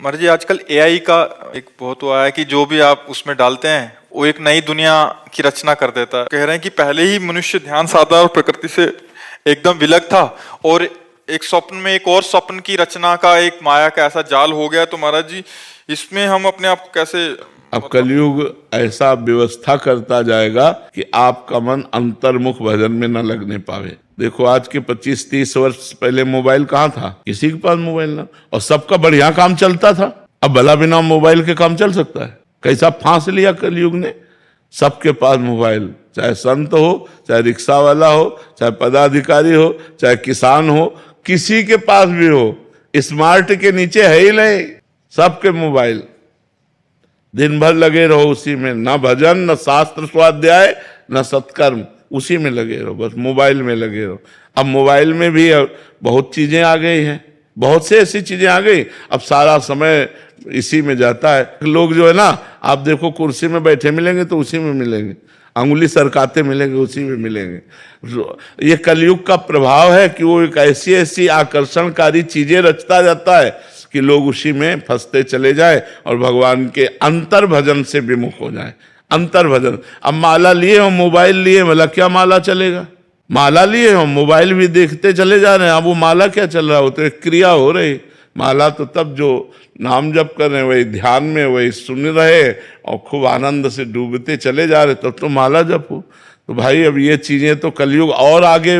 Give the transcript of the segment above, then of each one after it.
महाराज जी आजकल एआई का एक बहुत हुआ है कि जो भी आप उसमें डालते हैं वो एक नई दुनिया की रचना कर देता है। कह रहे हैं कि पहले ही मनुष्य ध्यान साधा और प्रकृति से एकदम विलग था और एक स्वप्न में एक और स्वप्न की रचना का एक माया का ऐसा जाल हो गया। तो महाराज जी इसमें हम अपने आप को कैसे, अब कलयुग ऐसा व्यवस्था करता जाएगा कि आपका मन अंतर्मुख भजन में न लगने पावे। देखो आज के 25-30 वर्ष पहले मोबाइल कहाँ था, किसी के पास मोबाइल ना, और सबका बढ़िया काम चलता था। अब भला बिना मोबाइल के काम चल सकता है? कैसा फांस लिया कलयुग ने, सबके पास मोबाइल, चाहे संत हो, चाहे रिक्शा वाला हो, चाहे पदाधिकारी हो, चाहे किसान हो, किसी के पास भी हो, स्मार्ट के नीचे है ही नहीं, सबके मोबाइल। दिन भर लगे रहो उसी में, ना भजन, न शास्त्र स्वाध्याय, न सत्कर्म, उसी में लगे रहो, बस मोबाइल में लगे रहो। अब मोबाइल में भी बहुत चीजें आ गई हैं, बहुत से ऐसी चीजें आ गई, अब सारा समय इसी में जाता है। लोग जो है ना, आप देखो कुर्सी में बैठे मिलेंगे तो उसी में मिलेंगे, अंगुली सरकाते मिलेंगे उसी में मिलेंगे। ये कलयुग का प्रभाव है कि वो एक ऐसी ऐसी आकर्षणकारी चीजें रचता जाता है कि लोग उसी में फंसते चले जाए और भगवान के अंतर भजन से विमुख हो जाए। अंतर भजन, अब माला लिए हो, मोबाइल लिए, मतलब क्या माला चलेगा? माला लिए हो, मोबाइल भी देखते चले जा रहे हैं, अब वो माला क्या चल रहा हो, तो एक क्रिया हो रही। माला तो तब जो नाम जप कर रहे हैं, वही ध्यान में, वही सुन रहे और खूब आनंद से डूबते चले जा रहे, तब तो माला जप हो। तो भाई अब ये चीजें तो कलयुग और आगे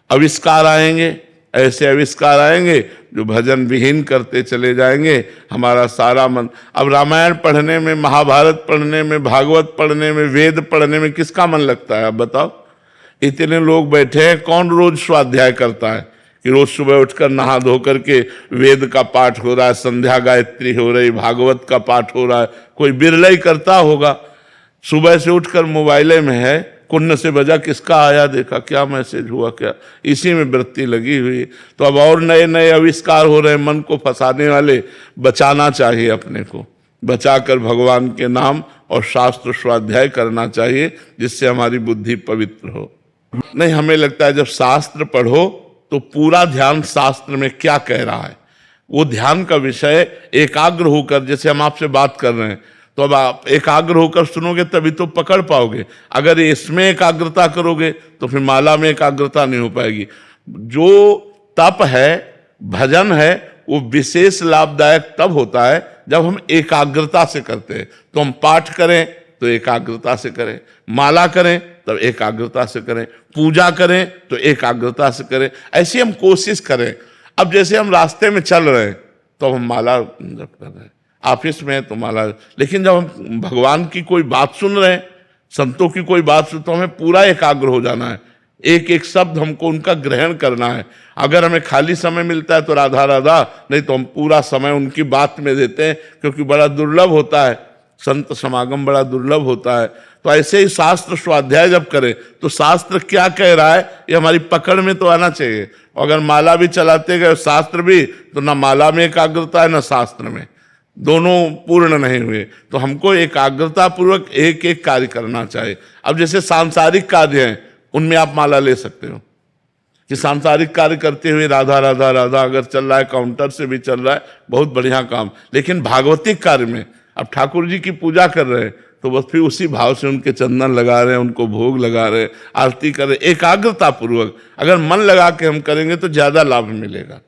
आविष्कार आएंगे, ऐसे आविष्कार आएंगे जो भजन विहीन करते चले जाएंगे हमारा सारा मन। अब रामायण पढ़ने में, महाभारत पढ़ने में, भागवत पढ़ने में, वेद पढ़ने में किसका मन लगता है? अब बताओ, इतने लोग बैठे हैं, कौन रोज स्वाध्याय करता है कि रोज सुबह उठकर नहा धो करके वेद का पाठ हो रहा है, संध्या गायत्री हो रही, भागवत का पाठ हो रहा है? कोई बिरला ही करता होगा। सुबह से उठकर मोबाइले में है, कुन्न से बजा, किसका आया देखा, क्या मैसेज हुआ, क्या, इसी में वृत्ति लगी हुई। तो अब और नए नए आविष्कार हो रहे हैं मन को फंसाने वाले। बचाना चाहिए अपने को, बचाकर भगवान के नाम और शास्त्र स्वाध्याय करना चाहिए, जिससे हमारी बुद्धि पवित्र हो। नहीं, हमें लगता है जब शास्त्र पढ़ो तो पूरा ध्यान शास्त्र में क्या कह रहा है, वो ध्यान का विषय एकाग्र होकर, जैसे हम आपसे बात कर रहे हैं, तो अब आप एकाग्र होकर सुनोगे तभी तो पकड़ पाओगे। अगर इसमें एकाग्रता करोगे तो फिर माला में एकाग्रता नहीं हो पाएगी। जो तप है, भजन है, वो विशेष लाभदायक तब होता है जब हम एकाग्रता से करते हैं। तो हम पाठ करें तो एकाग्रता से करें, माला करें तब एकाग्रता से करें, पूजा करें तो एकाग्रता से करें, ऐसी हम कोशिश करें। अब जैसे हम रास्ते में चल रहे हैं तो हम माला जप कर रहे हैं, ऑफिस में है तो माला, लेकिन जब हम भगवान की कोई बात सुन रहे हैं, संतों की कोई बात सुन, तो हमें पूरा एकाग्र हो जाना है, एक एक शब्द हमको उनका ग्रहण करना है। अगर हमें खाली समय मिलता है तो राधा राधा, नहीं तो हम पूरा समय उनकी बात में देते हैं, क्योंकि बड़ा दुर्लभ होता है, संत समागम बड़ा दुर्लभ होता है। तो ऐसे ही शास्त्र स्वाध्याय जब करें तो शास्त्र क्या कह रहा है ये हमारी पकड़ में तो आना चाहिए। अगर माला भी चलाते गए शास्त्र भी, तो ना माला में एकाग्रता है ना शास्त्र में, दोनों पूर्ण नहीं हुए। तो हमको एकाग्रता पूर्वक एक एक कार्य करना चाहिए। अब जैसे सांसारिक कार्य हैं, उनमें आप माला ले सकते हो कि सांसारिक कार्य करते हुए राधा राधा राधा अगर चल रहा है, काउंटर से भी चल रहा है, बहुत बढ़िया काम। लेकिन भागवतिक कार्य में अब ठाकुर जी की पूजा कर रहे हैं तो बस फिर उसी भाव से उनके चंदन लगा रहे हैं, उनको भोग लगा रहे हैं, आरती कर रहे हैं, एकाग्रता पूर्वक। अगर मन लगा के हम करेंगे तो ज्यादा लाभ मिलेगा।